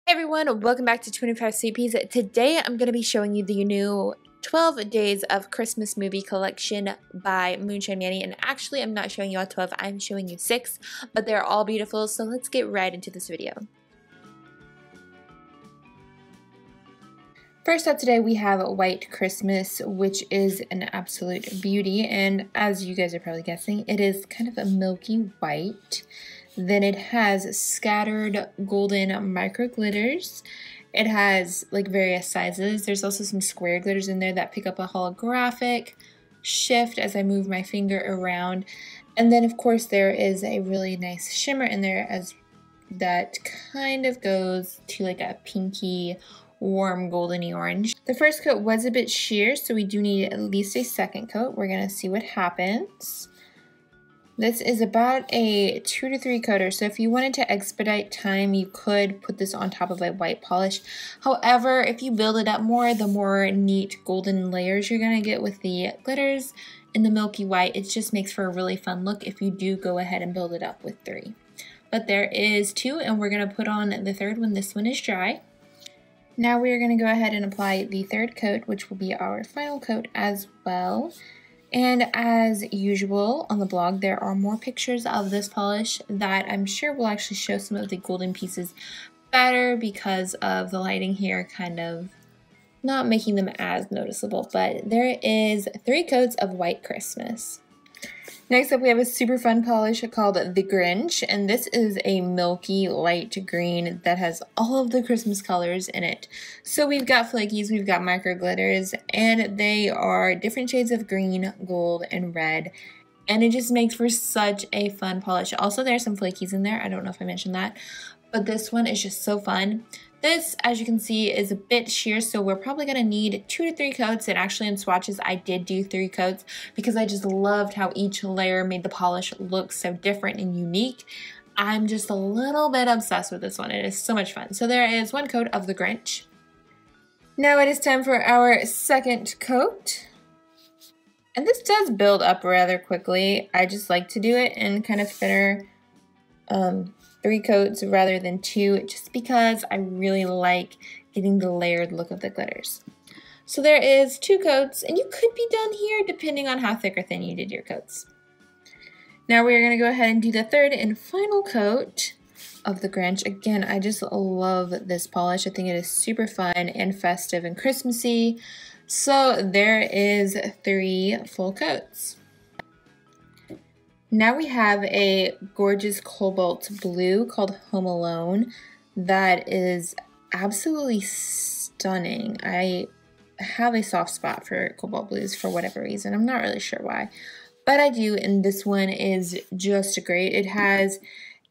Hey everyone, welcome back to 25 Sweetpeas. Today I'm going to be showing you the new 12 Days of Christmas Movie Collection by Moonshine Manny. And actually, I'm not showing you all 12, I'm showing you 6, but they're all beautiful, so let's get right into this video. First up today we have White Christmas, which is an absolute beauty, and as you guys are probably guessing, it is kind of a milky white. Then it has scattered golden micro glitters. It has like various sizes. There's also some square glitters in there that pick up a holographic shift as I move my finger around. And then of course there is a really nice shimmer in there as that kind of goes to like a pinky warm goldeny orange. The first coat was a bit sheer, so we do need at least a second coat. We're gonna see what happens. This is about a 2 to 3 coater, so if you wanted to expedite time, you could put this on top of a white polish. However, if you build it up more, the more neat golden layers you're gonna get with the glitters and the milky white. It just makes for a really fun look if you do go ahead and build it up with 3. But there is 2, and we're gonna put on the third when this one is dry. Now we are gonna go ahead and apply the third coat, which will be our final coat as well. And as usual on the blog, there are more pictures of this polish that I'm sure will actually show some of the golden pieces better because of the lighting here kind of not making them as noticeable. But there is 3 coats of White Christmas. Next up we have a super fun polish called the Grinch, and this is a milky light green that has all of the Christmas colors in it. So we've got flakies, we've got micro glitters, and they are different shades of green, gold, and red. And it just makes for such a fun polish. Also, there are some flakies in there. I don't know if I mentioned that, but this one is just so fun. This, as you can see, is a bit sheer, so we're probably going to need 2 to 3 coats, and actually in swatches I did do 3 coats because I just loved how each layer made the polish look so different and unique. I'm just a little bit obsessed with this one. It is so much fun. So there is 1 coat of the Grinch. Now it is time for our second coat. And this does build up rather quickly. I just like to do it in kind of thinner 3 coats rather than 2, just because I really like getting the layered look of the glitters. So there is 2 coats, and you could be done here depending on how thick or thin you did your coats. Now we're going to go ahead and do the third and final coat of the Grinch. Again, I just love this polish. I think it is super fun and festive and Christmassy. So there is 3 full coats. Now we have a gorgeous cobalt blue called Home Alone that is absolutely stunning. I have a soft spot for cobalt blues for whatever reason. I'm not really sure why, but I do, and this one is just great. It has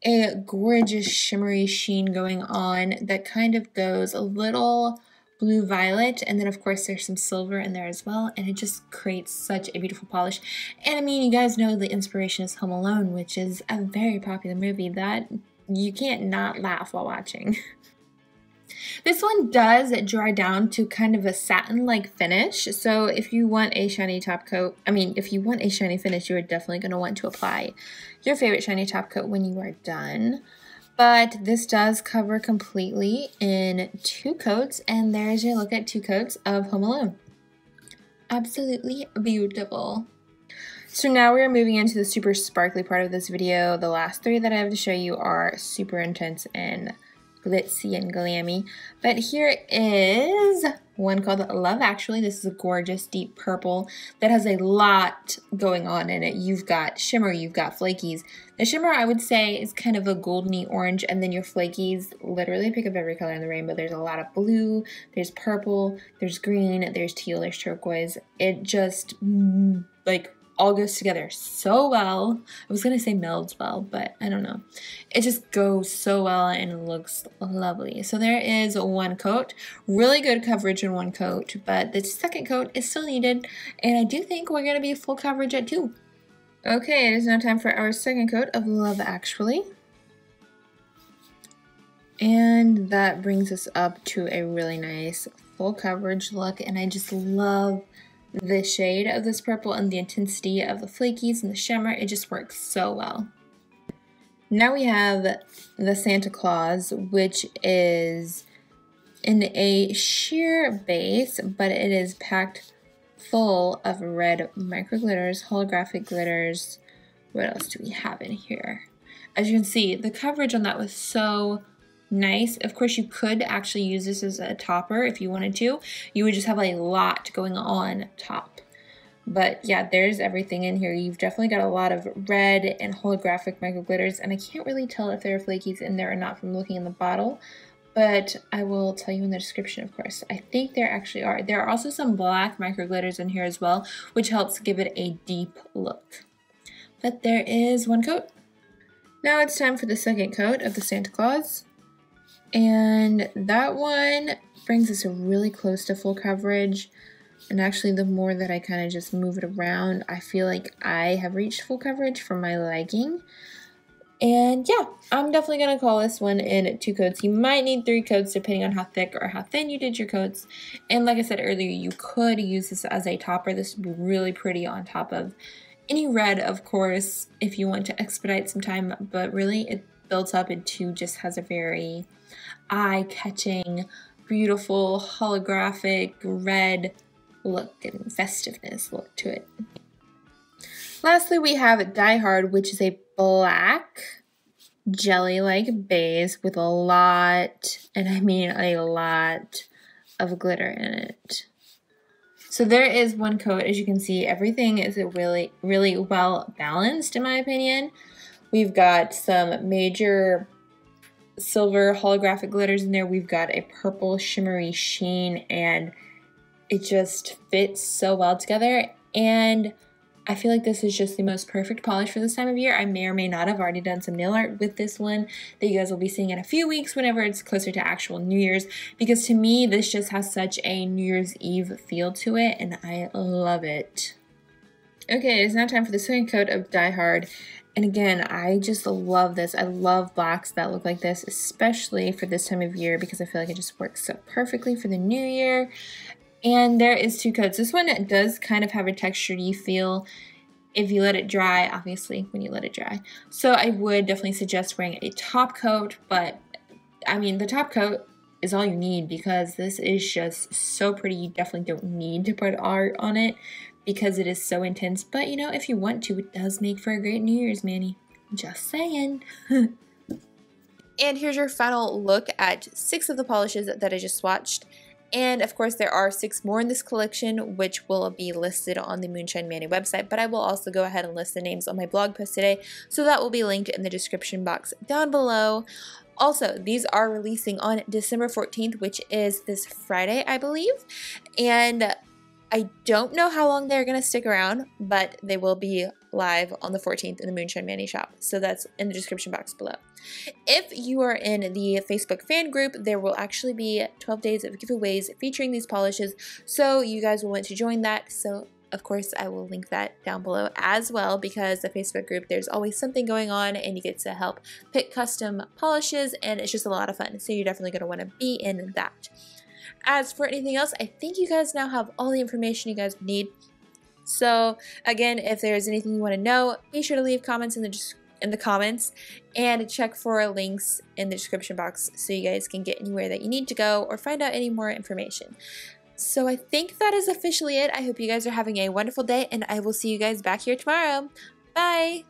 a gorgeous shimmery sheen going on that kind of goes a little blue violet, and then of course there's some silver in there as well, and it just creates such a beautiful polish. And I mean, you guys know the inspiration is Home Alone, which is a very popular movie that you can't not laugh while watching. This one does dry down to kind of a satin-like finish, so if you want a shiny top coat, if you want a shiny finish, you're definitely going to want to apply your favorite shiny top coat when you are done. But this does cover completely in 2 coats, and there's your look at 2 coats of Home Alone. Absolutely beautiful. So now we're moving into the super sparkly part of this video. The last 3 that I have to show you are super intense and glitzy and glammy. But here is one called Love Actually. This is a gorgeous deep purple that has a lot going on in it. You've got shimmer, you've got flakies. The shimmer, I would say, is kind of a goldeny orange, and then your flakies literally pick up every color in the rainbow. There's a lot of blue, there's purple, there's green, there's teal, there's turquoise. It just like all goes together so well. I was gonna say melds well, but I don't know. It just goes so well and it looks lovely. So there is 1 coat, really good coverage in 1 coat, but the second coat is still needed, and I do think we're gonna be full coverage at 2. Okay, it is now time for our second coat of Love Actually. And that brings us up to a really nice full coverage look, and I just love the shade of this purple and the intensity of the flakies and the shimmer. It just works so well. Now we have the Santa Claus, which is in a sheer base, but it is packed full of red micro glitters, holographic glitters. What else do we have in here? As you can see, the coverage on that was so nice. Of course, you could actually use this as a topper if you wanted to. You would just have a lot going on top. But yeah, there's everything in here. You've definitely got a lot of red and holographic micro glitters, and I can't really tell if there are flakies in there or not from looking in the bottle, but I will tell you in the description, of course. I think there actually are. There are also some black micro glitters in here as well, which helps give it a deep look. But there is one coat. Now it's time for the second coat of the Santa Claus. And that one brings us really close to full coverage. And actually, the more that I kind of just move it around, I feel like I have reached full coverage for my liking. And yeah, I'm definitely going to call this one in 2 coats. You might need 3 coats depending on how thick or how thin you did your coats. And like I said earlier, you could use this as a topper. This would be really pretty on top of any red, of course, if you want to expedite some time. But really, it builds up into just has a very eye-catching, beautiful, holographic, red look and festiveness look to it. Lastly, we have Die Hard, which is a black jelly-like base with a lot, and I mean a lot, of glitter in it. So there is one coat. As you can see, everything is really, really well balanced in my opinion. We've got some major silver holographic glitters in there. We've got a purple shimmery sheen, and it just fits so well together. And I feel like this is just the most perfect polish for this time of year. I may or may not have already done some nail art with this one that you guys will be seeing in a few weeks whenever it's closer to actual New Year's, because to me this just has such a New Year's Eve feel to it and I love it. Okay, it's now time for the second coat of Die Hard. And again, I just love this. I love blacks that look like this, especially for this time of year, because I feel like it just works so perfectly for the new year. And there is 2 coats. This one does kind of have a textured feel if you let it dry, obviously, when you let it dry. So I would definitely suggest wearing a top coat, but I mean, the top coat is all you need because this is just so pretty. You definitely don't need to put art on it because it is so intense. But you know, if you want to, it does make for a great New Year's, Manny. Just saying. And here's your final look at 6 of the polishes that I just swatched. And of course there are 6 more in this collection which will be listed on the Moonshine Manny website, but I will also go ahead and list the names on my blog post today, so that will be linked in the description box down below. Also, these are releasing on December 14th, which is this Friday, I believe, and I don't know how long they're going to stick around, but they will be live on the 14th in the Moonshine Manny shop, so that's in the description box below. If you are in the Facebook fan group, there will actually be 12 days of giveaways featuring these polishes, so you guys will want to join that. So of course I will link that down below as well, because the Facebook group, there's always something going on and you get to help pick custom polishes and it's just a lot of fun, so you're definitely going to want to be in that. As for anything else, I think you guys now have all the information you guys need. So again, if there's anything you want to know, be sure to leave comments in the comments and check for links in the description box so you guys can get anywhere that you need to go or find out any more information. So I think that is officially it. I hope you guys are having a wonderful day and I will see you guys back here tomorrow. Bye!